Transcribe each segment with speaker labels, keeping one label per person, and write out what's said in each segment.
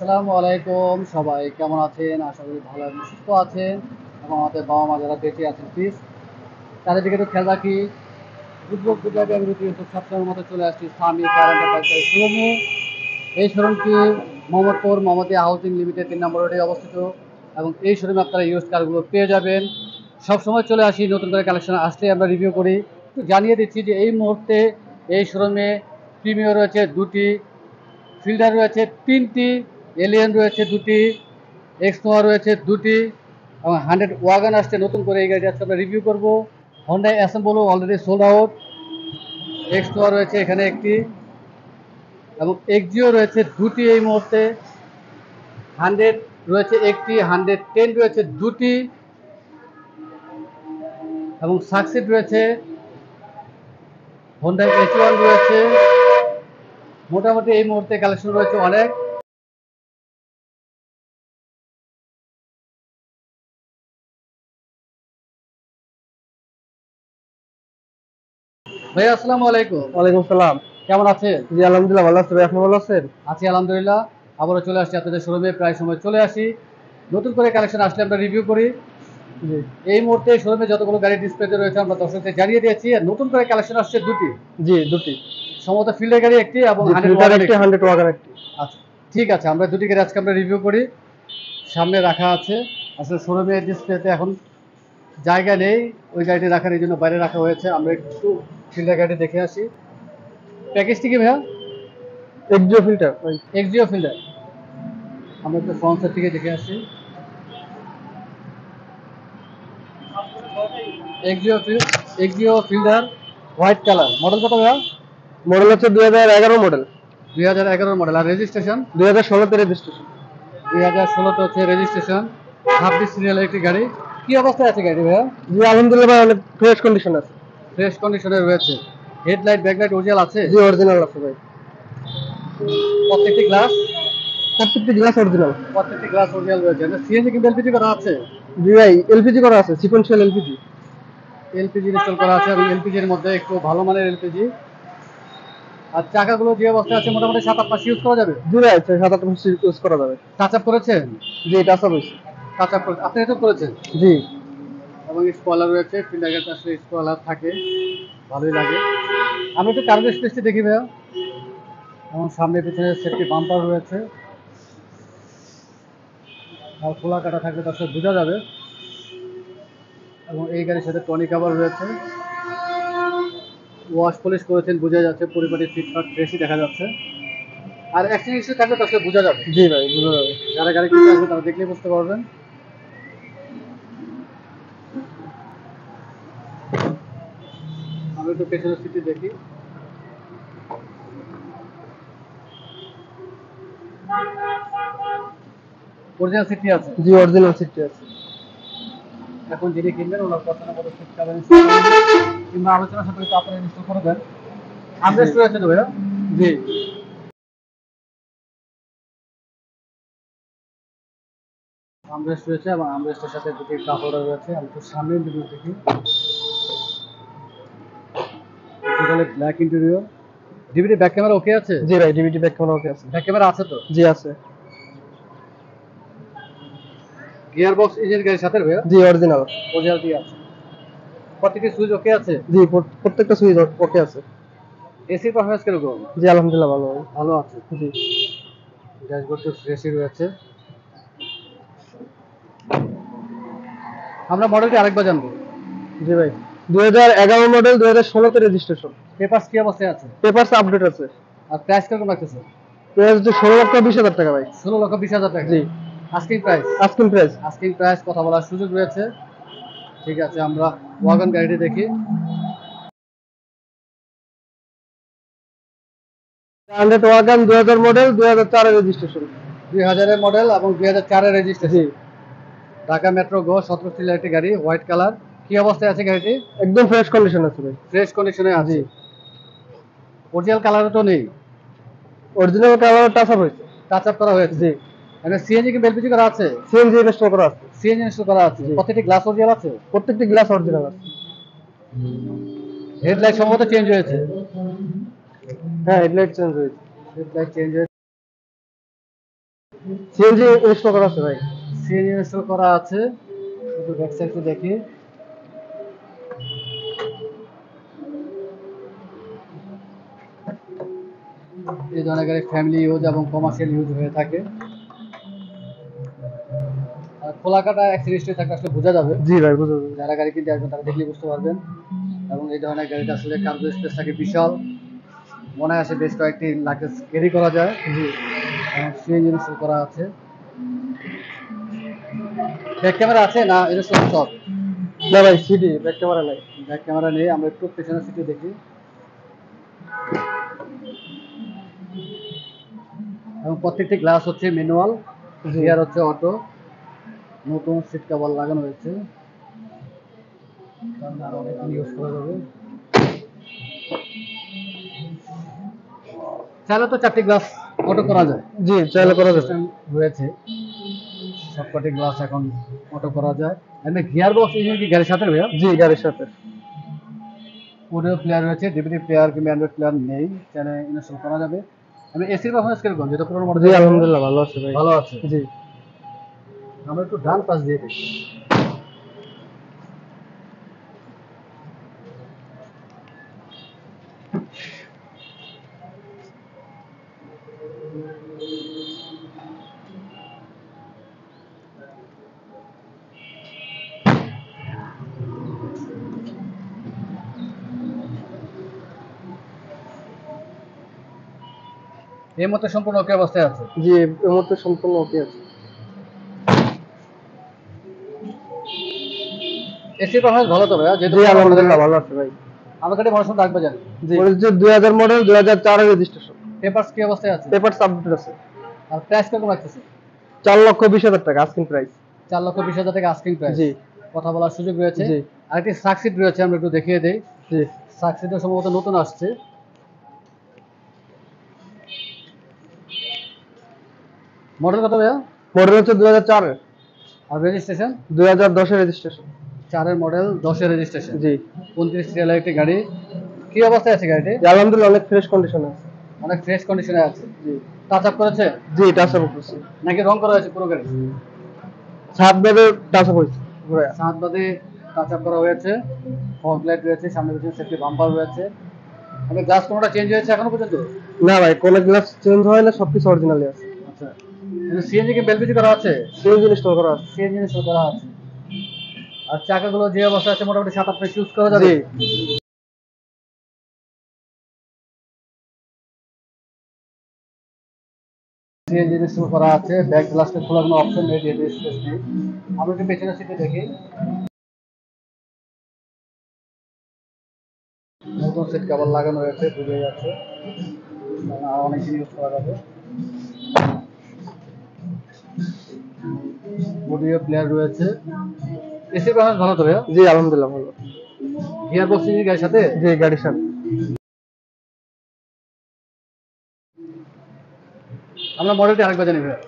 Speaker 1: আসসালামু আলাইকুম, সবাই কেমন আছেন? আশা করি ভালো এবং সুস্থ আছেন এবং আমাদের বাবা মা যারা বেঁচে আছেন প্লিজ তাদের দিকে একটু খেয়াল রাখি। বুঝবো গুজরাটি আমি রুটি সবসময়ের মতো চলে আসছি স্বামী কারেন্ট অ্যাফেয়ার্সের শোরুমে। এই শোরুমটি মোহাম্মদপুর মোহাম্মদিয়া হাউজিং লিমিটেড 3 নম্বর রোডে অবস্থিত এবং এই শোরুমে আপনারা ইউজ কারগুলো পেয়ে যাবেন। সবসময় চলে আসি, নতুন করে কালেকশন আসলে আমরা রিভিউ করি। একটু জানিয়ে দিচ্ছি যে এই মুহূর্তে এই শোরুমে প্রিমিয়ার রয়েছে 2টি, ফিল্ডার রয়েছে 3টি, এলিয়েন রয়েছে 2টি, এক্সনোয়া রয়েছে 2টি এবং 100 ওয়াগন আসছে নতুন করে। এই গাড়িটি আজকে আমরা রিভিউ করবো। হন্ডা অ্যাসেম্বলও অলরেডি সোল্ড আউট। এক্সনোয়া রয়েছে এখানে একটি এবং এক্সজিও রয়েছে 2টি এই মুহূর্তে। 100 রয়েছে একটি, 110 রয়েছে 2টি এবং সাকসিড রয়েছে, হন্ডা H1 রয়েছে। মোটামুটি এই মুহূর্তে কালেকশন রয়েছে অনেক। ভাই আসসালামু আলাইকুম।
Speaker 2: ওয়ালাইকুম সালাম।
Speaker 1: কেমন আছেন?
Speaker 2: জি আলহামদুলিল্লাহ ভালো আছি ভাই, আপনি ভালো আছেন?
Speaker 1: আছি আলহামদুলিল্লাহ। আবারও চলে আসছি আপনাদের শোরুমে, প্রায় সময় চলে আসি। নতুন করে কালেকশন আসলে আমরা রিভিউ করি।
Speaker 2: জি
Speaker 1: এই মুহূর্তে শোরুমে যতগুলো গাড়ি ডিসপ্লেতে রয়েছে আমরা দর্শকদের জানিয়ে দিয়েছি। আর নতুন করে কালেকশন আসছে 2টি,
Speaker 2: জি দুটি।
Speaker 1: সম্ভবত ফিল্ডের গাড়ি একটি এবং
Speaker 2: জি
Speaker 1: 100
Speaker 2: ফিল্টার
Speaker 1: ওয়াগন
Speaker 2: একটি,
Speaker 1: একটি।
Speaker 2: 100 ওয়াগন একটি।
Speaker 1: আচ্ছা, ঠিক আছে, আমরা 2টি গাড়ি আজকে আমরা রিভিউ করি। সামনে রাখা আছে, আসলে শোরুমে ডিসপ্লেতে এখন জায়গা নেই ওই গাড়িটি রাখার, এই জন্য বাইরে রাখা হয়েছে। আমরা একটু ফিল্ডের গাড়ি দেখে আসি। প্যাকেজটি কি ভাইয়া?
Speaker 2: এক্সিও ফিল্টার ভাই।
Speaker 1: Axio fielder. আমরা একটু ফ্রন্ট সাইড থেকে দেখে আসি। Axio fielder white colour, model কত ভাইয়া?
Speaker 2: মডেল হচ্ছে 2011 মডেল।
Speaker 1: 2011 মডেল। আর রেজিস্ট্রেশন?
Speaker 2: 2016 তে রেজিস্ট্রেশন।
Speaker 1: 2016তে হচ্ছে রেজিস্ট্রেশন। 26 সিরিয়ালের একটি গাড়ি। কি অবস্থায় আছে গাড়ি ভাইয়া?
Speaker 2: জি আলহামদুলিল্লাহ ভাই, অনেক ফ্রেশ কন্ডিশন আছে।
Speaker 1: ফ্রেশ কন্ডিশনে রয়েছে। হেডলাইট ব্যাকলাইট অরিজিনাল আছে?
Speaker 2: জি অরিজিনাল আছে ভাই।
Speaker 1: প্রত্যেকটি গ্লাস?
Speaker 2: প্রত্যেকটি গ্লাস অরিজিনাল।
Speaker 1: প্রত্যেকটি গ্লাস অরিজিনাল রয়েছে। সিএনজি কিন্তু এলপিজি করা আছে?
Speaker 2: জি ভাই এলপিজি করা আছে, সিকোয়েন্সিয়াল এলপিজি।
Speaker 1: এলপিজি ইনস্টল করা আছে এবং এলপিজির মধ্যে একটু ভালো মানের এলপিজি। আর চাকাগুলো যে অবস্থায় আছে মোটামুটি 7-8 মাস ইউজ করা যাবে।
Speaker 2: জি ভাই 7-8 মাস ইউজ করা যাবে।
Speaker 1: টাচ আপ করেছেন?
Speaker 2: জি টাচ আপ হয়েছে।
Speaker 1: টাচ আপ আপনি এটা করেছেন?
Speaker 2: জি
Speaker 1: এবং স্পয়লার রয়েছে, ফিল্ডার গাড়িতে আসলে স্পয়লার থাকে, ভালোই লাগে। আমি একটু কার্গো স্পেসটি দেখি ভাইয়া। এবং সামনে পিছনে সেফটি বাম্পার রয়েছে আর খোলা কাটা থাকলে তার সাথে বোঝা যাবে। এবং এই গাড়ির সাথে টনি কাভার রয়েছে, ওয়াশ পলিশ করেছেন, বোঝা যাচ্ছে পরিপাটি ফিটফাট ফ্রেশই দেখা যাচ্ছে। আর অ্যাক্সিডেন্ট থাকলে তার সাথে বোঝা যাবে।
Speaker 2: জি ভাই বোঝা যাবে।
Speaker 1: যারা গাড়ি কিনতে আসবে তারা দেখলেই বুঝতে পারবেন। আমি একটু পেছনের সিটটি দেখি। অরিজিনাল সিটটি আছে?
Speaker 2: জি অরিজিনাল সিটটি আছে।
Speaker 1: এখন যিনি কিনবেন ওনার পছন্দ মতো সিট পাবেন কিংবা আলোচনা সাপেক্ষে আপনারা ইনস্টল করে দেন। আমরেস্ট রয়েছে তো ভাইয়া?
Speaker 2: জি
Speaker 1: আমরেস্ট রয়েছে এবং আমরেস্টের সাথে 2টি কাপ হোল্ডার রয়েছে। আমি একটু সামনের দিকে দেখি। Totally black interior. DVD back camera okay আছে?
Speaker 2: জি ভাই ডিভিডি ব্যাক ক্যামেরা ওকে আছে।
Speaker 1: ব্যাক ক্যামেরা আছে তো?
Speaker 2: জি আছে।
Speaker 1: গিয়ার বক্স ইঞ্জিন গাড়ির সাথে ভাইয়া?
Speaker 2: জি অরিজিনাল।
Speaker 1: অরিজিনাল দিয়ে আছে। প্রত্যেকটি সুইচ ওকে আছে?
Speaker 2: জি প্রত্যেকটা সুইচ ওকে আছে।
Speaker 1: এসির পারফরমেন্স কিরকম?
Speaker 2: জি আলহামদুলিল্লাহ ভালো ভাই।
Speaker 1: ভালো আছে।
Speaker 2: জি
Speaker 1: ড্যাশবোর্ডটা ফ্রেশই রয়েছে। আমরা মডেলটি আরেকবার জানবো।
Speaker 2: জি ভাই 2011 মডেল, 2016 তে রেজিস্ট্রেশন।
Speaker 1: পেপারস কি অবস্থায় আছে?
Speaker 2: পেপারস আপডেট আছে।
Speaker 1: আর প্রাইস কিরকম রাখতেছে?
Speaker 2: প্রাইস 16,20,000 টাকা ভাই।
Speaker 1: 16,20,000 টাকা।
Speaker 2: জি
Speaker 1: asking price?
Speaker 2: Asking price.
Speaker 1: Asking price, কথা বলার সুযোগ রয়েছে। ঠিক আছে, আমরা ওয়াগন গাড়িটি দেখি।
Speaker 2: 100 ওয়াগন 2000 মডেল, 2004 এর রেজিস্ট্রেশন।
Speaker 1: 2000-এর মডেল এবং 2004-এর
Speaker 2: জি
Speaker 1: রেজিস্ট্রেশন। ঢাকা মেট্রো গো 17 সিরিয়ালের একটি গাড়ি, হোয়াইট কালার। কি অবস্থায় আছে গাড়িটি?
Speaker 2: একদম ফ্রেশ কন্ডিশন আছে ভাই।
Speaker 1: ফ্রেশ কন্ডিশনে আছে।
Speaker 2: জি
Speaker 1: অরিজিনাল কালারও তো নেই?
Speaker 2: অরিজিনাল কালার টাচ আপ হয়েছে।
Speaker 1: টাচ আপ করা হয়েছে।
Speaker 2: জি
Speaker 1: মানে সিএনজি কি এলপিজি করা আছে?
Speaker 2: সিএনজি ইনস্টল করা আছে।
Speaker 1: সিএনজি ইনস্টল করা আছে।
Speaker 2: জি
Speaker 1: প্রত্যেকটি গ্লাস অরিজিনাল আছে?
Speaker 2: প্রত্যেকটি গ্লাস অরিজিনাল আছে।
Speaker 1: হেডলাইট সম্ভবত চেঞ্জ হয়েছে।
Speaker 2: হ্যাঁ হেডলাইট চেঞ্জ হয়েছে।
Speaker 1: হেডলাইট চেঞ্জ হয়েছে।
Speaker 2: সিএনজি ইনস্টল করা আছে ভাই।
Speaker 1: সিএনজি ইনস্টল করা আছে। একটু ব্যাক সাইডটা দেখি। এই ধরনের গাড়ি ফ্যামিলি ইউজ এবং কমার্শিয়াল ইউজ হয়ে থাকে। আর খোলা কাটা অ্যাক্সিডেন্ট থাকলে আসলে বোঝা যাবে।
Speaker 2: জি ভাই, বুঝতে পারছি।
Speaker 1: যারা গাড়ি কিনতে আসবেন তারা দেখলেই বুঝতে পারবেন। এবং এই ধরনের গাড়িটা আসলে কার্গো স্পেস থাকে বিশাল, মনে আসে বেশ কয়েকটি লাগেজ ক্যারি করা যায়।
Speaker 2: জি।
Speaker 1: এবং সিএনজি ইনস্টল করা আছে। ব্যাক ক্যামেরা আছে না এটা সব সব?
Speaker 2: না ভাই, সিডি ব্যাক ক্যামেরা নাই।
Speaker 1: ব্যাক ক্যামেরা নেই, আমরা একটু পেছনের সিটে দেখি। এবং প্রত্যেকটি গ্লাস হচ্ছে ম্যানুয়াল,
Speaker 2: জি।
Speaker 1: গিয়ার হচ্ছে অটো, নতুন সিট কভার লাগানো হয়েছে, আর অনেকদিন ইউজ করা যাবে। চাইলে তো 4টি গ্লাস অটো করা যায়।
Speaker 2: জি, চাইলে করা যাবে।
Speaker 1: সিস্টেম রয়েছে, সবকটি গ্লাস এখন অটো করা যায়। এমনি গিয়ার বক্স ইঞ্জিন কি গাড়ির সাথে ভাইয়া?
Speaker 2: জি, গাড়ির সাথে।
Speaker 1: অডিও প্লেয়ার রয়েছে, ডিভিডি প্লেয়ার কিংবা অ্যান্ড্রয়েড প্লেয়ার নেই, চাইলে ইনস্টল করা যাবে। আমি এসির পারফরমেন্স কিরকম, যেটা পুরোনো মডেল?
Speaker 2: জি আলহামদুলিল্লাহ ভালো আছে ভাই।
Speaker 1: ভালো আছে।
Speaker 2: জি।
Speaker 1: আমরা একটু ডান পাশ দিয়ে দেখি। এই মতো সম্পূর্ণ ওকে অবস্থায় আছে।
Speaker 2: জি, এই মুহূর্তে সম্পূর্ণ ওকে আছে।
Speaker 1: এসির পারফরমেন্স ভালো তো ভাইয়া? যেহেতু
Speaker 2: জি আলহামদুলিল্লাহ ভালো আছে ভাই।
Speaker 1: আমার কাছে মনে রাখবে জানি।
Speaker 2: জি, যে 2000 মডেল, 2004 এর রেজিস্ট্রেশন।
Speaker 1: পেপারস কি অবস্থায় আছে?
Speaker 2: পেপার সাবমিটেড আছে।
Speaker 1: আর প্রাইস কত রাখতেছে?
Speaker 2: 4,20,000 টাকা আস্কিং প্রাইস।
Speaker 1: 4,20,000 টাকা আস্কিং প্রাইস।
Speaker 2: জি।
Speaker 1: কথা বলার সুযোগ রয়েছে।
Speaker 2: জি।
Speaker 1: আরেকটি সাকসিড রয়েছে, আমরা একটু দেখিয়ে দেই।
Speaker 2: জি।
Speaker 1: সাকসিডও সম্ভবত নতুন আসছে। মডেল কত ভাইয়া?
Speaker 2: মডেল হচ্ছে 2004 এর।
Speaker 1: আর রেজিস্ট্রেশন?
Speaker 2: 2010 এর রেজিস্ট্রেশন।
Speaker 1: 4 এর মডেল, 10 এর রেজিস্ট্রেশন।
Speaker 2: জি।
Speaker 1: 29 সিরিয়ালের একটি গাড়ি। কি অবস্থায় আছে গাড়িটি?
Speaker 2: জি আলহামদুলিল্লাহ অনেক ফ্রেশ কন্ডিশনে আছে।
Speaker 1: অনেক ফ্রেশ কন্ডিশনে আছে।
Speaker 2: জি।
Speaker 1: টাচ আপ করেছে
Speaker 2: জি, টাচ আপ করছি।
Speaker 1: নাকি রং করা হয়েছে পুরো গাড়ি?
Speaker 2: ছাদ বেডে টাচ আপ হয়েছে পুরো।
Speaker 1: সাত বাদে টাচ আপ করা হয়েছে। ফগ লাইট রয়েছে, সামনে পিছনে সেফটি বাম্পার রয়েছে। আমি গ্লাস কোনোটা চেঞ্জ হয়েছে এখনো পর্যন্ত?
Speaker 2: না ভাই, কোন গ্লাস চেঞ্জ হয় না, সবকিছু অরিজিনালি আছে।
Speaker 1: আচ্ছা, সিএনজি কি বেলপিজি করা আছে?
Speaker 2: সিএনজি ইনস্টল করা আছে।
Speaker 1: সিএনজি ইনস্টল করা আছে। আর চাকাগুলো যে অবস্থা আছে মোটামুটি 7-8 মাস ইউজ করা যাবে।
Speaker 2: জি।
Speaker 1: সিএনজি ইনস্টল করা আছে। ব্যাক গ্লাসটা খোলার কোনো অপশন নেই, যেহেতু স্পেস নেই। আমরা একটু পেছনের সিটে দেখি। নতুন সিট কভার লাগানো হয়েছে, বুঝে যাচ্ছে আর অনেকদিন ইউজ করা যাবে। অডিও প্লেয়ার রয়েছে। এসির পারফরমেন্স ভালো তো ভাইয়া?
Speaker 2: জি আলহামদুলিল্লাহ ভালো।
Speaker 1: গিয়ার বক্স ইঞ্জিন গাড়ির সাথে?
Speaker 2: জি, গাড়ির সাথে।
Speaker 1: আমরা মডেলটি আরেকবার জানি ভাইয়া।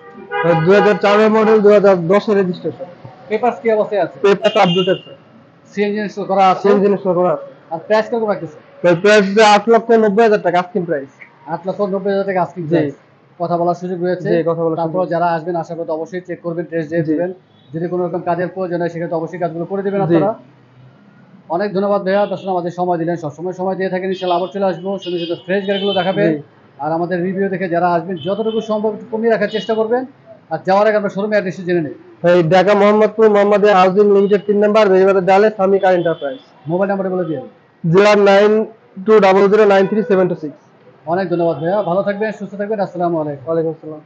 Speaker 2: 2004 এর মডেল, 2010 এর রেজিস্ট্রেশন।
Speaker 1: পেপারস কি অবস্থায় আছে?
Speaker 2: পেপার আপডেটেড আছে।
Speaker 1: সিএনজি ইনস্টল করা আছে।
Speaker 2: সিএনজি ইনস্টল করা আছে।
Speaker 1: আর প্রাইস কত রাখতেছে?
Speaker 2: প্রাইস 8,90,000 টাকা আস্কিং প্রাইস।
Speaker 1: 8,90,000 টাকা আস্কিং
Speaker 2: জি।
Speaker 1: প্রাইস। কথা বলার সুযোগ রয়েছে।
Speaker 2: জি, কথা বলার
Speaker 1: তারপর
Speaker 2: সুযোগ।
Speaker 1: যারা আসবেন আশা করি অবশ্যই চেক করবেন, টেস্ট ড্রাইভ
Speaker 2: জি।
Speaker 1: দিবেন। যদি কোনো রকম কাজের প্রয়োজন হয় সেক্ষেত্রে অবশ্যই কাজগুলো করে দেবেন
Speaker 2: জি।
Speaker 1: আপনারা। অনেক ধন্যবাদ ভাইয়া, আসলে আমাদের সময় দিলেন। সবসময় সময় দিয়ে থাকেন, ইনশাআল্লাহ আবার চলে আসবো, সুন্দর সুন্দর ফ্রেশ গাড়িগুলো দেখাবেন।
Speaker 2: জি।
Speaker 1: আর আমাদের রিভিউ দেখে যারা আসবেন যতটুকু সম্ভব একটু কমিয়ে রাখার চেষ্টা করবেন। আর যাওয়ার আগে আমরা শোরুমে অ্যাড্রেসটি জেনে নিই।
Speaker 2: এই Dhaka Mohammadpur Mohammadia housing limited 3 number, বেরিবাজার ডালে সামি কার এন্টারপ্রাইজ।
Speaker 1: মোবাইল নাম্বারটা বলে দিন।
Speaker 2: 0920093726।
Speaker 1: অনেক ধন্যবাদ ভাইয়া, ভালো থাকবেন, সুস্থ থাকবেন। আসসালামু আলাইকুম।
Speaker 2: ওয়ালাইকুম আসসালাম।